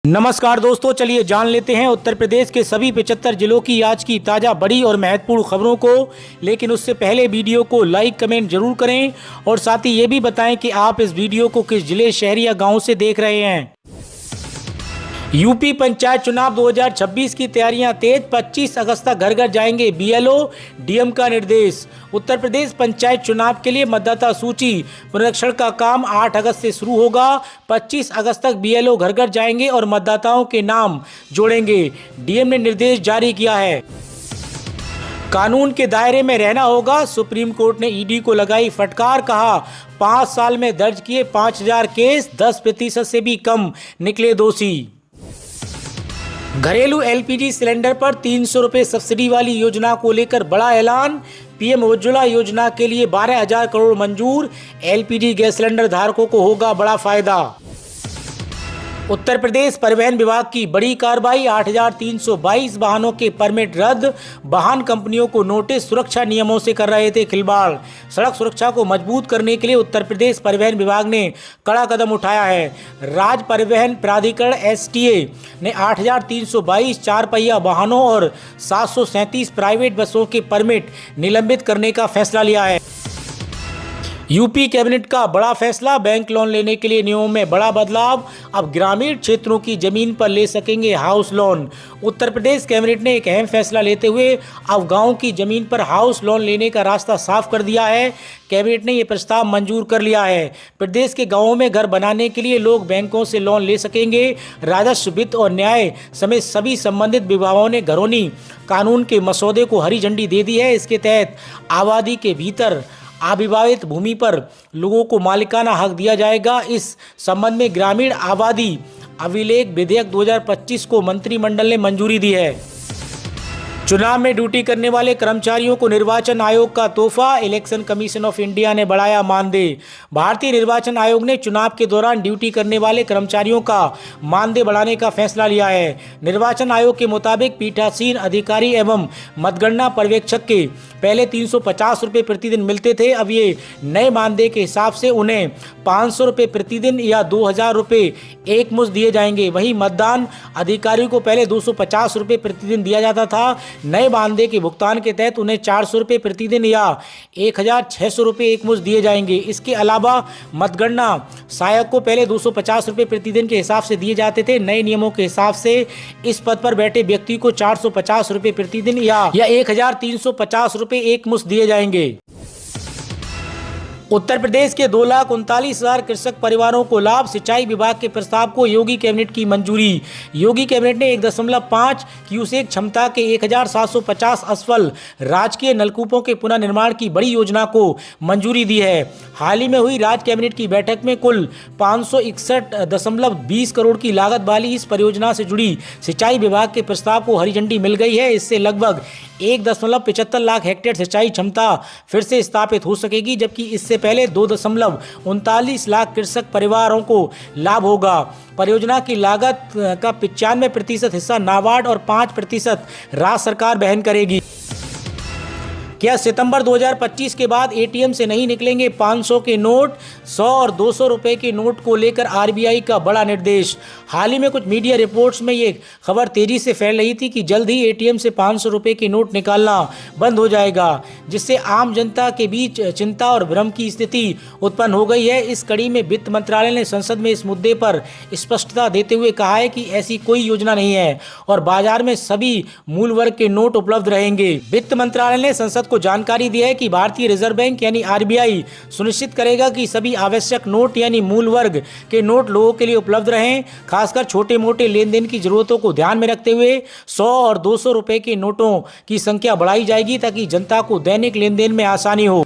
नमस्कार दोस्तों, चलिए जान लेते हैं उत्तर प्रदेश के सभी 75 जिलों की आज की ताज़ा बड़ी और महत्वपूर्ण खबरों को। लेकिन उससे पहले वीडियो को लाइक कमेंट जरूर करें और साथ ही ये भी बताएं कि आप इस वीडियो को किस जिले, शहर या गांव से देख रहे हैं। यूपी पंचायत चुनाव 2026 की तैयारियां तेज, 25 अगस्त तक घर घर जाएंगे बीएलओ, डीएम का निर्देश। उत्तर प्रदेश पंचायत चुनाव के लिए मतदाता सूची पुनरीक्षण का काम 8 अगस्त से शुरू होगा। 25 अगस्त तक बीएलओ घर घर जाएंगे और मतदाताओं के नाम जोड़ेंगे। डीएम ने निर्देश जारी किया है। कानून के दायरे में रहना होगा, सुप्रीम कोर्ट ने ईडी को लगाई फटकार। कहा 5 साल में दर्ज किए 5000 केस, 10% से भी कम निकले दोषी। घरेलू एलपीजी सिलेंडर पर 300 रुपये सब्सिडी वाली योजना को लेकर बड़ा ऐलान। पीएम उज्ज्वला योजना के लिए 12,000 करोड़ मंजूर। एलपीजी गैस सिलेंडर धारकों को होगा बड़ा फायदा। उत्तर प्रदेश परिवहन विभाग की बड़ी कार्रवाई, 8,322 वाहनों के परमिट रद्द। वाहन कंपनियों को नोटिस, सुरक्षा नियमों से कर रहे थे खिलवाड़। सड़क सुरक्षा को मजबूत करने के लिए उत्तर प्रदेश परिवहन विभाग ने कड़ा कदम उठाया है। राज्य परिवहन प्राधिकरण एसटीए ने 8,322 चार पहिया वाहनों और 737 प्राइवेट बसों के परमिट निलंबित करने का फैसला लिया है। यूपी कैबिनेट का बड़ा फैसला, बैंक लोन लेने के लिए नियमों में बड़ा बदलाव। अब ग्रामीण क्षेत्रों की जमीन पर ले सकेंगे house loan. Uttar Pradesh cabinet ने एक अहम फैसला लेते हुए अब गांव की जमीन पर हाउस लोन लेने का रास्ता साफ कर दिया है। कैबिनेट ने यह प्रस्ताव मंजूर कर लिया है। प्रदेश के गांवों में घर बनाने के लिए लोग बैंकों से लोन ले सकेंगे। राजस्व, वित्त और न्याय समेत सभी संबंधित विभागों ने घरौनी कानून के मसौदे को हरी झंडी दे दी है। इसके तहत आबादी के भीतर अविवाहित भूमि पर लोगों को मालिकाना हक दिया जाएगा। इस संबंध में ग्रामीण आबादी अभिलेख विधेयक 2025 को मंत्रिमंडल ने मंजूरी दी है। चुनाव में ड्यूटी करने वाले कर्मचारियों को निर्वाचन आयोग का तोहफा, इलेक्शन कमीशन ऑफ इंडिया ने बढ़ाया मानदेय। भारतीय निर्वाचन आयोग ने चुनाव के दौरान ड्यूटी करने वाले कर्मचारियों का मानदेय बढ़ाने का फैसला लिया है। निर्वाचन आयोग के मुताबिक पीठासीन अधिकारी एवं मतगणना पर्यवेक्षक के पहले 350 रुपये प्रतिदिन मिलते थे। अब ये नए मानदेय के हिसाब से उन्हें 500 रुपये प्रतिदिन या 2,000 रुपये एक मुश्त दिए जाएंगे। वहीं मतदान अधिकारियों को पहले 250 रुपये प्रतिदिन दिया जाता था। नए मानदेय के भुगतान के तहत उन्हें 400 रुपये प्रतिदिन या 1,600 रुपये एक मुश्त दिए जाएंगे। इसके अलावा मतगणना सहायक को पहले 250 रुपये प्रतिदिन के हिसाब से दिए जाते थे। नए नियमों के हिसाब से इस पद पर बैठे व्यक्ति को 450 रुपये प्रतिदिन या 1,350 रुपये एक मुश्त दिए जाएंगे। उत्तर प्रदेश के 2,39,000 कृषक परिवारों को लाभ, सिंचाई विभाग के प्रस्ताव को योगी कैबिनेट की मंजूरी। योगी कैबिनेट ने 1.5 क्यूसेक क्षमता के 1,750 असफल राजकीय नलकूपों के पुनर्निर्माण की बड़ी योजना को मंजूरी दी है। हाल ही में हुई राज्य कैबिनेट की बैठक में कुल 561.20 करोड़ की लागत वाली इस परियोजना से जुड़ी सिंचाई विभाग के प्रस्ताव को हरी झंडी मिल गई है। इससे लगभग 1.75 लाख हेक्टेयर सिंचाई क्षमता फिर से स्थापित हो सकेगी, जबकि इससे पहले 2.39 लाख कृषक परिवारों को लाभ होगा। परियोजना की लागत का 95% हिस्सा नाबार्ड और 5% राज्य सरकार वहन करेगी। क्या सितंबर 2025 के बाद एटीएम से नहीं निकलेंगे 500 के नोट? 100 और 200 रुपए के नोट को लेकर आरबीआई का बड़ा निर्देश। हाल ही में कुछ मीडिया रिपोर्ट्स में ये खबर तेजी से फैल रही थी कि जल्द ही एटीएम से 500 रुपए के नोट निकालना बंद हो जाएगा, जिससे आम जनता के बीच चिंता और भ्रम की स्थिति उत्पन्न हो गई है। इस कड़ी में वित्त मंत्रालय ने संसद में इस मुद्दे पर स्पष्टता देते हुए कहा है कि ऐसी कोई योजना नहीं है और बाजार में सभी मूल वर्ग के नोट उपलब्ध रहेंगे। वित्त मंत्रालय ने संसद को जानकारी दी है कि भारतीय रिजर्व बैंक यानी आरबीआई सुनिश्चित करेगा कि सभी आवश्यक नोट यानी मूल वर्ग के नोट लोगों के लिए उपलब्ध रहें। खासकर छोटे मोटे लेन देन की जरूरतों को ध्यान में रखते हुए 100 और 200 रुपए के नोटों की संख्या बढ़ाई जाएगी ताकि जनता को दैनिक लेन देन में आसानी हो।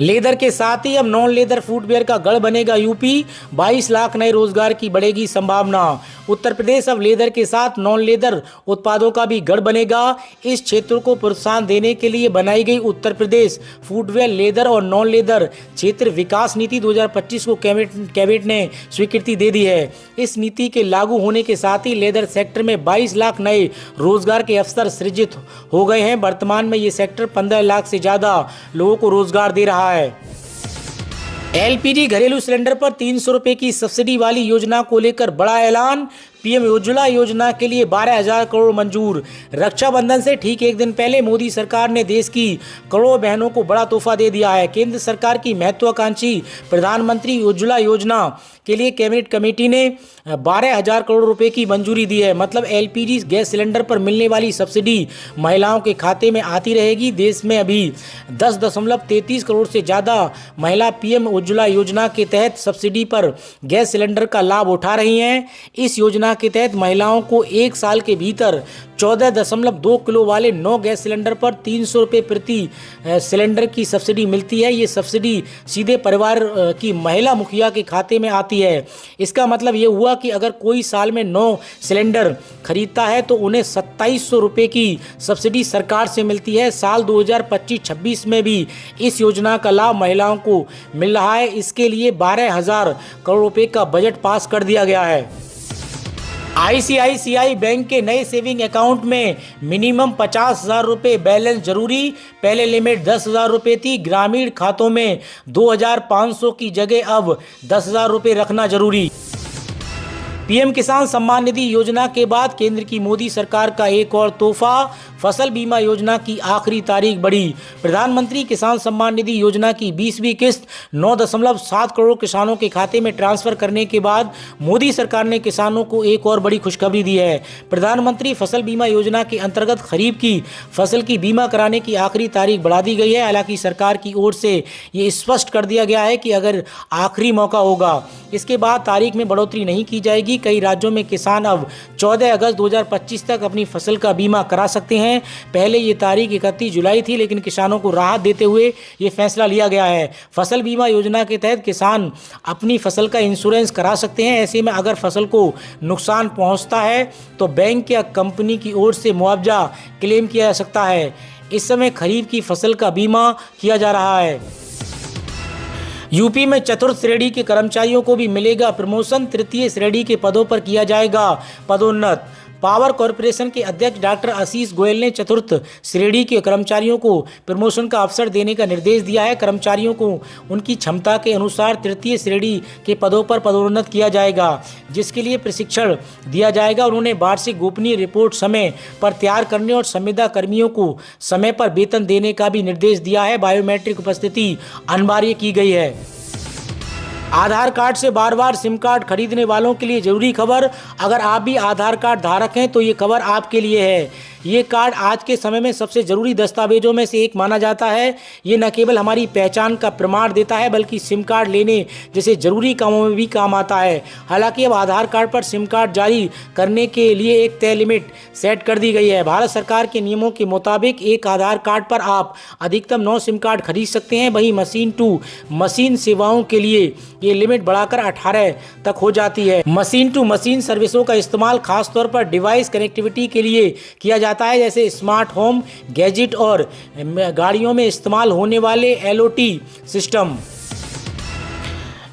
लेदर के साथ ही अब नॉन लेदर फुटवेयर का गढ़ बनेगा यूपी। 22 लाख नए रोजगार की बढ़ेगी संभावना। उत्तर प्रदेश अब लेदर के साथ नॉन लेदर उत्पादों का भी गढ़ बनेगा। इस क्षेत्र को प्रोत्साहन देने के लिए बनाई गई उत्तर प्रदेश फुटवेयर, लेदर और नॉन लेदर क्षेत्र विकास नीति 2025 को कैबिनेट ने स्वीकृति दे दी है। इस नीति के लागू होने के साथ ही लेदर सेक्टर में 22 लाख नए रोजगार के अवसर सृजित हो गए हैं। वर्तमान में ये सेक्टर 15 लाख से ज़्यादा लोगों को रोजगार दे रहा है। एलपीजी घरेलू सिलेंडर पर 300 रुपये की सब्सिडी वाली योजना को लेकर बड़ा ऐलान। पीएम उज्ज्वला योजना के लिए 12,000 करोड़ मंजूर। रक्षाबंधन से ठीक एक दिन पहले मोदी सरकार ने देश की करोड़ों बहनों को बड़ा तोहफा दे दिया है। केंद्र सरकार की महत्वाकांक्षी प्रधानमंत्री उज्ज्वला योजना के लिए कैबिनेट कमेटी ने 12,000 करोड़ रुपए की मंजूरी दी है। मतलब एलपीजी गैस सिलेंडर पर मिलने वाली सब्सिडी महिलाओं के खाते में आती रहेगी। देश में अभी 10.33 करोड़ से ज़्यादा महिला पीएम उज्ज्वला योजना के तहत सब्सिडी पर गैस सिलेंडर का लाभ उठा रही हैं। इस योजना के तहत महिलाओं को एक साल के भीतर 14.2 किलो वाले 9 गैस सिलेंडर पर 300 रुपये प्रति सिलेंडर की सब्सिडी मिलती है। ये सब्सिडी सीधे परिवार की महिला मुखिया के खाते में आती है। इसका मतलब ये हुआ कि अगर कोई साल में 9 सिलेंडर खरीदता है तो उन्हें 2700 रुपये की सब्सिडी सरकार से मिलती है। साल 2025-26 में भी इस योजना का लाभ महिलाओं को मिल रहा है। इसके लिए 12,000 करोड़ रुपये का बजट पास कर दिया गया है। आईसीआईसीआई बैंक के नए सेविंग अकाउंट में मिनिमम 50,000 रुपये बैलेंस जरूरी। पहले लिमिट 10,000 रुपये थी। ग्रामीण खातों में 2,500 की जगह अब 10,000 रुपये रखना जरूरी। पीएम किसान सम्मान निधि योजना के बाद केंद्र की मोदी सरकार का एक और तोहफा। फसल बीमा योजना की आखिरी तारीख बढ़ी। प्रधानमंत्री किसान सम्मान निधि योजना की 20वीं किस्त 9.7 करोड़ किसानों के खाते में ट्रांसफर करने के बाद मोदी सरकार ने किसानों को एक और बड़ी खुशखबरी दी है। प्रधानमंत्री फसल बीमा योजना के अंतर्गत खरीफ की फसल की बीमा कराने की आखिरी तारीख बढ़ा दी गई है। हालांकि सरकार की ओर से ये स्पष्ट कर दिया गया है कि अगर आखिरी मौका होगा, इसके बाद तारीख में बढ़ोतरी नहीं की जाएगी। कई राज्यों में किसान अब 14 अगस्त 2025 तक अपनी फसल का बीमा करा सकते हैं। पहले ये तारीख 31 जुलाई थी, लेकिन किसानों को राहत देते हुए ये फैसला लिया गया है। फसल बीमा योजना के तहत किसान अपनी फसल का इंश्योरेंस करा सकते हैं। ऐसे में अगर फसल को नुकसान पहुंचता है तो बैंक या कंपनी की ओर से मुआवजा क्लेम किया जा सकता है। इस समय खरीफ की फसल का बीमा किया जा रहा है। यूपी में चतुर्थ श्रेणी के कर्मचारियों को भी मिलेगा प्रमोशन। तृतीय श्रेणी के पदों पर किया जाएगा पदोन्नत। पावर कॉरपोरेशन के अध्यक्ष डॉक्टर आशीष गोयल ने चतुर्थ श्रेणी के कर्मचारियों को प्रमोशन का अवसर देने का निर्देश दिया है। कर्मचारियों को उनकी क्षमता के अनुसार तृतीय श्रेणी के पदों पर पदोन्नत किया जाएगा, जिसके लिए प्रशिक्षण दिया जाएगा। उन्होंने वार्षिक गोपनीय रिपोर्ट समय पर तैयार करने और संविदा कर्मियों को समय पर वेतन देने का भी निर्देश दिया है। बायोमेट्रिक उपस्थिति अनिवार्य की गई है। आधार कार्ड से बार बार सिम कार्ड खरीदने वालों के लिए जरूरी खबर। अगर आप भी आधार कार्ड धारक हैं तो ये खबर आपके लिए है। ये कार्ड आज के समय में सबसे ज़रूरी दस्तावेजों में से एक माना जाता है। ये न केवल हमारी पहचान का प्रमाण देता है, बल्कि सिम कार्ड लेने जैसे ज़रूरी कामों में भी काम आता है। हालांकि अब आधार कार्ड पर सिम कार्ड जारी करने के लिए एक तय लिमिट सेट कर दी गई है। भारत सरकार के नियमों के मुताबिक एक आधार कार्ड पर आप अधिकतम 9 सिम कार्ड खरीद सकते हैं। वहीं मशीन टू मशीन सेवाओं के लिए ये लिमिट बढ़ाकर 18 तक हो जाती है। मशीन टू मशीन सर्विसों का इस्तेमाल खासतौर पर डिवाइस कनेक्टिविटी के लिए किया जाता है, जैसे स्मार्ट होम गैजेट और गाड़ियों में इस्तेमाल होने वाले LOT सिस्टम।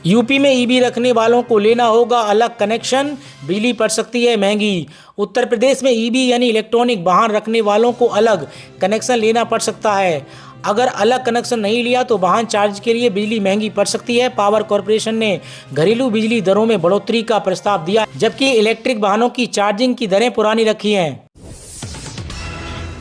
यूपी में ईवी रखने वालों को लेना होगा अलग कनेक्शन, बिजली पड़ सकती है महंगी। उत्तर प्रदेश में ईवी यानी इलेक्ट्रॉनिक वाहन रखने वालों को अलग कनेक्शन लेना पड़ सकता है। अगर अलग कनेक्शन नहीं लिया तो वाहन चार्ज के लिए बिजली महंगी पड़ सकती है। पावर कॉरपोरेशन ने घरेलू बिजली दरों में बढ़ोतरी का प्रस्ताव दिया, जबकि इलेक्ट्रिक वाहनों की चार्जिंग की दरें पुरानी रखी हैं।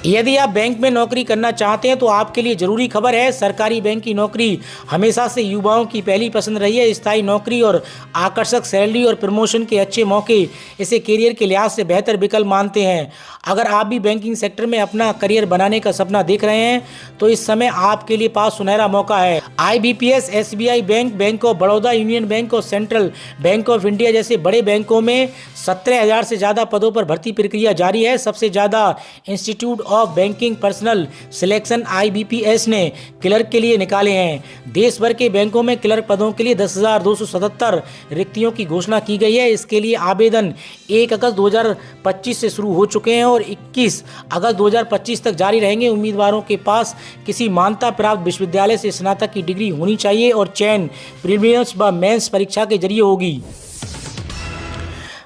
यदि आप बैंक में नौकरी करना चाहते हैं तो आपके लिए ज़रूरी खबर है। सरकारी बैंक की नौकरी हमेशा से युवाओं की पहली पसंद रही है। स्थायी नौकरी और आकर्षक सैलरी और प्रमोशन के अच्छे मौके इसे करियर के लिहाज से बेहतर विकल्प मानते हैं। अगर आप भी बैंकिंग सेक्टर में अपना करियर बनाने का सपना देख रहे हैं तो इस समय आपके लिए पास सुनहरा मौका है। IBPS, SBI bank, bank of Baroda, union bank और सेंट्रल बैंक ऑफ इंडिया जैसे बड़े बैंकों में 17,000 से ज़्यादा पदों पर भर्ती प्रक्रिया जारी है। सबसे ज़्यादा institute of banking personal selection IBPS ने क्लर्क के लिए निकाले हैं। देश भर के बैंकों में क्लर्क पदों के लिए 10,277 रिक्तियों की घोषणा की गई है। इसके लिए आवेदन 1 अगस्त 2025 से शुरू हो चुके हैं और 21 अगस्त 2025 तक जारी रहेंगे। उम्मीदवारों के पास किसी मान्यता प्राप्त विश्वविद्यालय से स्नातक की डिग्री होनी चाहिए और चयन प्रीलिम्स व मेंस परीक्षा के जरिए होगी।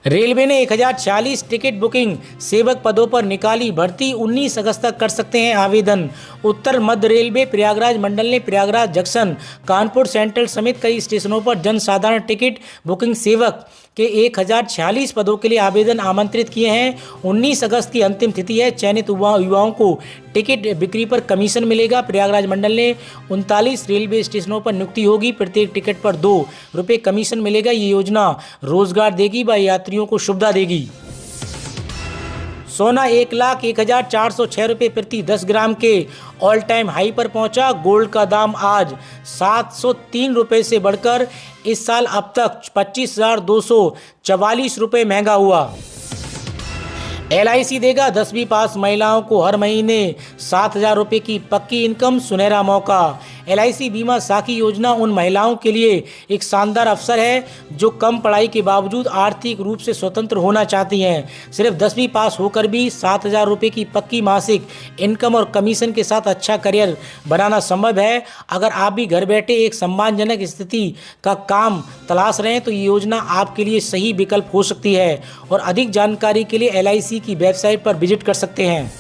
रेलवे ने 1046 टिकट बुकिंग सेवक पदों पर निकाली भर्ती। 19 अगस्त तक कर सकते हैं आवेदन। उत्तर मध्य रेलवे प्रयागराज मंडल ने प्रयागराज जंक्शन, कानपुर सेंट्रल समेत कई स्टेशनों पर जन साधारण टिकट बुकिंग सेवक के 1046 पदों के लिए आवेदन आमंत्रित किए हैं। 19 अगस्त की अंतिम तिथि है। चयनित युवाओं को टिकट बिक्री पर कमीशन मिलेगा। प्रयागराज मंडल ने 39 रेलवे स्टेशनों पर नियुक्ति होगी। प्रत्येक टिकट पर ₹2 कमीशन मिलेगा। ये योजना रोजगार देगी व यात्रियों को सुविधा देगी। सोना 1,01,406 रुपये प्रति 10 ग्राम के ऑल टाइम हाई पर पहुंचा। गोल्ड का दाम आज 703 रुपये से बढ़कर इस साल अब तक 25,244 रुपये महंगा हुआ। LIC देगा 10वीं पास महिलाओं को हर महीने 7,000 रुपये की पक्की इनकम, सुनहरा मौका। LIC बीमा साखी योजना उन महिलाओं के लिए एक शानदार अवसर है जो कम पढ़ाई के बावजूद आर्थिक रूप से स्वतंत्र होना चाहती हैं। सिर्फ 10वीं पास होकर भी 7,000 रुपये की पक्की मासिक इनकम और कमीशन के साथ अच्छा करियर बनाना संभव है। अगर आप भी घर बैठे एक सम्मानजनक स्थिति का काम तलाश रहे हैं तो ये योजना आपके लिए सही विकल्प हो सकती है। और अधिक जानकारी के लिए LIC की वेबसाइट पर विजिट कर सकते हैं।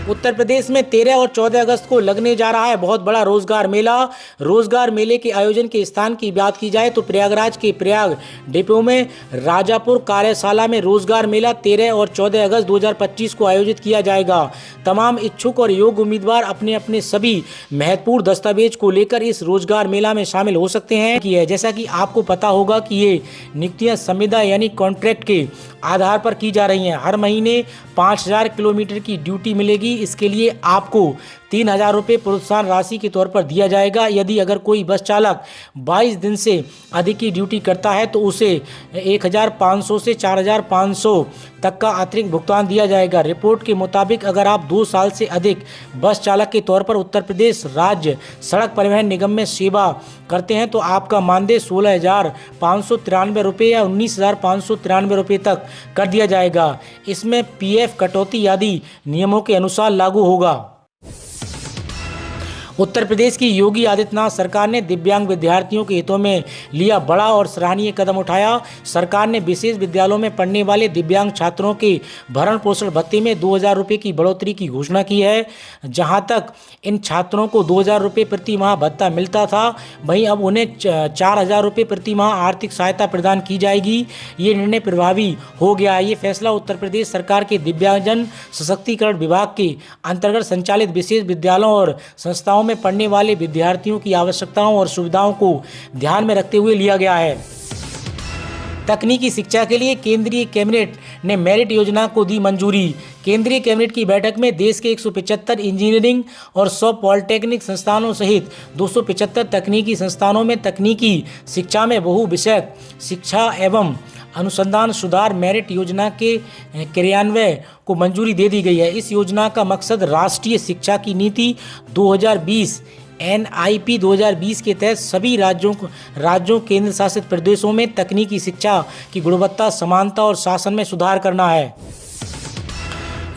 उत्तर प्रदेश में 13 और 14 अगस्त को लगने जा रहा है बहुत बड़ा रोजगार मेला। रोजगार मेले के आयोजन के स्थान की बात की जाए तो प्रयागराज के प्रयाग डिपो में राजापुर कार्यशाला में रोजगार मेला 13 और 14 अगस्त 2025 को आयोजित किया जाएगा। तमाम इच्छुक और योग्य उम्मीदवार अपने अपने सभी महत्वपूर्ण दस्तावेज को लेकर इस रोजगार मेला में शामिल हो सकते हैं। जैसा कि आपको पता होगा कि ये नियुक्तियां संविदा यानी कॉन्ट्रैक्ट के आधार पर की जा रही हैं। हर महीने 5,000 किलोमीटर की ड्यूटी मिलेगी। इसके लिए आपको 3,000 रुपये प्रोत्साहन राशि के तौर पर दिया जाएगा। यदि अगर कोई बस चालक 22 दिन से अधिक की ड्यूटी करता है तो उसे 1,500 से 4,500 तक का अतिरिक्त भुगतान दिया जाएगा। रिपोर्ट के मुताबिक अगर आप 2 साल से अधिक बस चालक के तौर पर उत्तर प्रदेश राज्य सड़क परिवहन निगम में सेवा करते हैं तो आपका मानदेय 16,593 रुपये या 19,593 रुपये तक कर दिया जाएगा। इसमें PF कटौती आदि नियमों के अनुसार लागू होगा। उत्तर प्रदेश की योगी आदित्यनाथ सरकार ने दिव्यांग विद्यार्थियों के हितों में लिया बड़ा और सराहनीय कदम उठाया। सरकार ने विशेष विद्यालयों में पढ़ने वाले दिव्यांग छात्रों के भरण पोषण भत्ते में 2,000 रुपये की बढ़ोतरी की घोषणा की है। जहां तक इन छात्रों को 2,000 रुपये प्रति माह भत्ता मिलता था, वहीं अब उन्हें 4,000 रुपये प्रति माह आर्थिक सहायता प्रदान की जाएगी। ये निर्णय प्रभावी हो गया है। ये फैसला उत्तर प्रदेश सरकार के दिव्यांगजन सशक्तिकरण विभाग के अंतर्गत संचालित विशेष विद्यालयों और संस्थाओं में पढ़ने वाले विद्यार्थियों की आवश्यकताओं और सुविधाओं को ध्यान में रखते हुए लिया गया है। तकनीकी शिक्षा के लिए केंद्रीय कैबिनेट ने मेरिट योजना को दी मंजूरी। केंद्रीय कैबिनेट की बैठक में देश के 175 इंजीनियरिंग और 100 पॉलिटेक्निक संस्थानों सहित 275 तकनीकी संस्थानों में तकनीकी शिक्षा में बहु विषयक शिक्षा एवं अनुसंधान सुधार मेरिट योजना के क्रियान्वयन को मंजूरी दे दी गई है। इस योजना का मकसद राष्ट्रीय शिक्षा की नीति 2020 NIP 2020 के तहत सभी राज्यों केंद्र शासित प्रदेशों में तकनीकी शिक्षा की गुणवत्ता, समानता और शासन में सुधार करना है।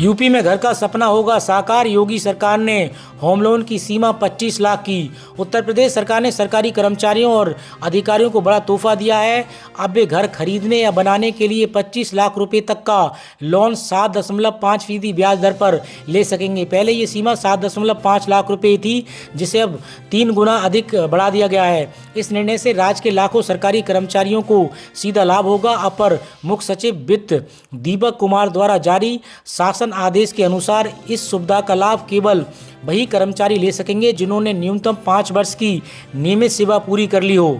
यूपी में घर का सपना होगा साकार। योगी सरकार ने होम लोन की सीमा 25 लाख की। उत्तर प्रदेश सरकार ने सरकारी कर्मचारियों और अधिकारियों को बड़ा तोहफा दिया है। अब वे घर खरीदने या बनाने के लिए 25 लाख रुपए तक का लोन 7.5% ब्याज दर पर ले सकेंगे। पहले ये सीमा 7.5 लाख रुपए थी, जिसे अब 3 गुना अधिक बढ़ा दिया गया है। इस निर्णय से राज्य के लाखों सरकारी कर्मचारियों को सीधा लाभ होगा। अपर मुख्य सचिव वित्त दीपक कुमार द्वारा जारी शासन आदेश के अनुसार इस सुविधा का लाभ केवल वही कर्मचारी ले सकेंगे जिन्होंने न्यूनतम 5 वर्ष की नियमित सेवा पूरी कर ली हो।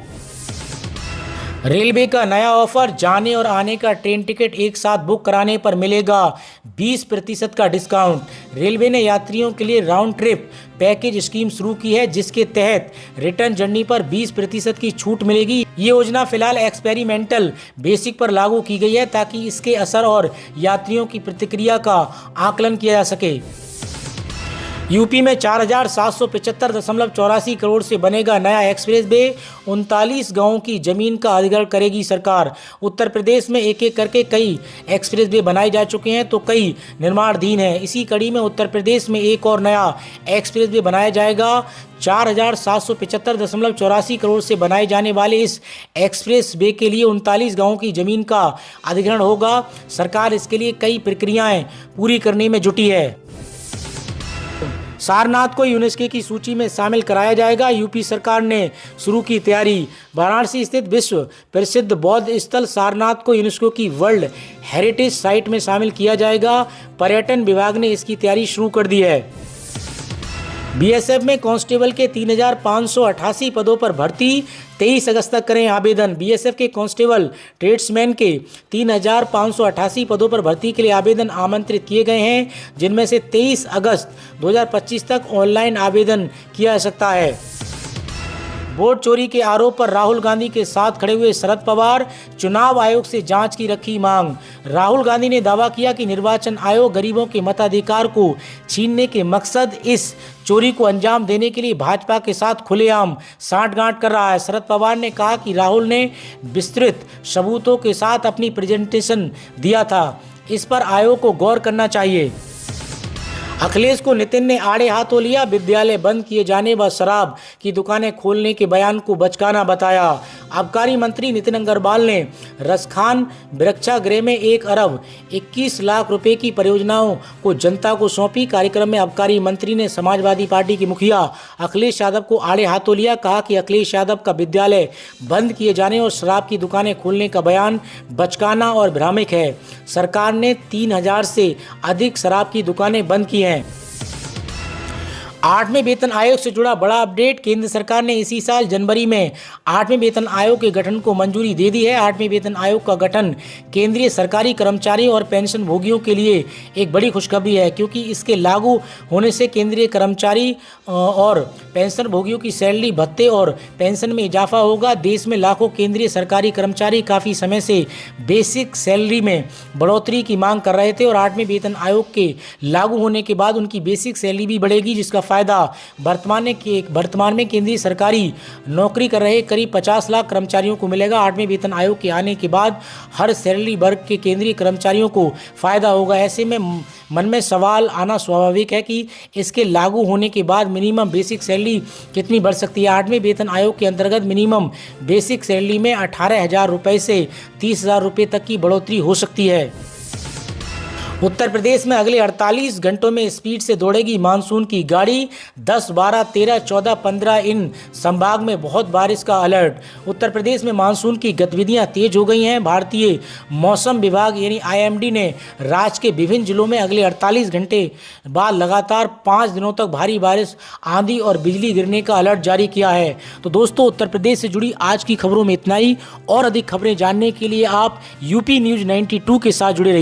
रेलवे का नया ऑफर, जाने और आने का ट्रेन टिकट एक साथ बुक कराने पर मिलेगा 20% का डिस्काउंट। रेलवे ने यात्रियों के लिए राउंड ट्रिप पैकेज स्कीम शुरू की है, जिसके तहत रिटर्न जर्नी पर 20% की छूट मिलेगी। ये योजना फिलहाल एक्सपेरिमेंटल बेसिक पर लागू की गई है ताकि इसके असर और यात्रियों की प्रतिक्रिया का आकलन किया जा सके। यूपी में 4,775.84 करोड़ से बनेगा नया एक्सप्रेस वे। 39 गांवों की जमीन का अधिग्रहण करेगी सरकार। उत्तर प्रदेश में एक एक करके कई एक्सप्रेस वे बनाए जा चुके हैं तो कई निर्माणाधीन हैं। इसी कड़ी में उत्तर प्रदेश में एक और नया एक्सप्रेस वे बनाया जाएगा। 4,775.84 करोड़ से बनाए जाने वाले इस एक्सप्रेस वे के लिए 39 गांवों की जमीन का अधिग्रहण होगा। सरकार इसके लिए कई प्रक्रियाएं पूरी करने में जुटी है। सारनाथ को यूनेस्को की सूची में शामिल कराया जाएगा। यूपी सरकार ने शुरू की तैयारी। वाराणसी स्थित विश्व प्रसिद्ध बौद्ध स्थल सारनाथ को यूनेस्को की वर्ल्ड हेरिटेज साइट में शामिल किया जाएगा। पर्यटन विभाग ने इसकी तैयारी शुरू कर दी है। बीएसएफ में कांस्टेबल के 3,588 पदों पर भर्ती, 23 अगस्त तक करें आवेदन। बीएसएफ के कांस्टेबल ट्रेड्समैन के 3,588 पदों पर भर्ती के लिए आवेदन आमंत्रित किए गए हैं, जिनमें से 23 अगस्त 2025 तक ऑनलाइन आवेदन किया जा सकता है। वोट चोरी के आरोप पर राहुल गांधी के साथ खड़े हुए शरद पवार, चुनाव आयोग से जांच की रखी मांग। राहुल गांधी ने दावा किया कि निर्वाचन आयोग गरीबों के मताधिकार को छीनने के मकसद इस चोरी को अंजाम देने के लिए भाजपा के साथ खुलेआम साठगांठ कर रहा है। शरद पवार ने कहा कि राहुल ने विस्तृत सबूतों के साथ अपनी प्रेजेंटेशन दिया था, इस पर आयोग को गौर करना चाहिए। अखिलेश को नितिन ने आड़े हाथों लिया, विद्यालय बंद किए जाने व शराब की दुकानें खोलने के बयान को बचकाना बताया। आबकारी मंत्री नितिन अग्रवाल ने रसखान वृक्षागृह में 1 अरब 21 लाख रुपए की परियोजनाओं को जनता को सौंपी। कार्यक्रम में आबकारी मंत्री ने समाजवादी पार्टी के मुखिया अखिलेश यादव को आड़े हाथों लिया। कहा कि अखिलेश यादव का विद्यालय बंद किए जाने और शराब की दुकानें खोलने का बयान बचकाना और भ्रामक है। सरकार ने 3000 से अधिक शराब की दुकानें बंद की हैं। 8वें वेतन आयोग से जुड़ा बड़ा अपडेट। केंद्र सरकार ने इसी साल जनवरी में 8वें वेतन आयोग के गठन को मंजूरी दे दी है। 8वें वेतन आयोग का गठन केंद्रीय सरकारी कर्मचारियों और पेंशन भोगियों के लिए एक बड़ी खुशखबरी है, क्योंकि इसके लागू होने से केंद्रीय कर्मचारी और पेंशन भोगियों की सैलरी, भत्ते और पेंशन में इजाफा होगा। देश में लाखों केंद्रीय सरकारी कर्मचारी काफ़ी समय से बेसिक सैलरी में बढ़ोतरी की मांग कर रहे थे और 8वें वेतन आयोग के लागू होने के बाद उनकी बेसिक सैलरी भी बढ़ेगी, जिसका फायदा वर्तमान में केंद्रीय सरकारी नौकरी कर रहे करीब 50 लाख कर्मचारियों को मिलेगा। 8वें वेतन आयोग के आने के बाद हर सैलरी वर्ग के केंद्रीय कर्मचारियों को फायदा होगा। ऐसे में मन में सवाल आना स्वाभाविक है कि इसके लागू होने के बाद मिनिमम बेसिक सैलरी कितनी बढ़ सकती है। 8वें वेतन आयोग के अंतर्गत मिनिमम बेसिक सैलरी में 18,000 रुपये से 30,000 रुपये तक की बढ़ोतरी हो सकती है। उत्तर प्रदेश में अगले 48 घंटों में स्पीड से दौड़ेगी मानसून की गाड़ी। 10, 12, 13, 14, 15 इन संभाग में बहुत बारिश का अलर्ट। उत्तर प्रदेश में मानसून की गतिविधियां तेज हो गई हैं। भारतीय मौसम विभाग यानी IMD ने राज्य के विभिन्न जिलों में अगले 48 घंटे बाद लगातार 5 दिनों तक भारी बारिश, आंधी और बिजली गिरने का अलर्ट जारी किया है। तो दोस्तों, उत्तर प्रदेश से जुड़ी आज की खबरों में इतना ही। और अधिक खबरें जानने के लिए आप UP News 92 के साथ जुड़े रहिए।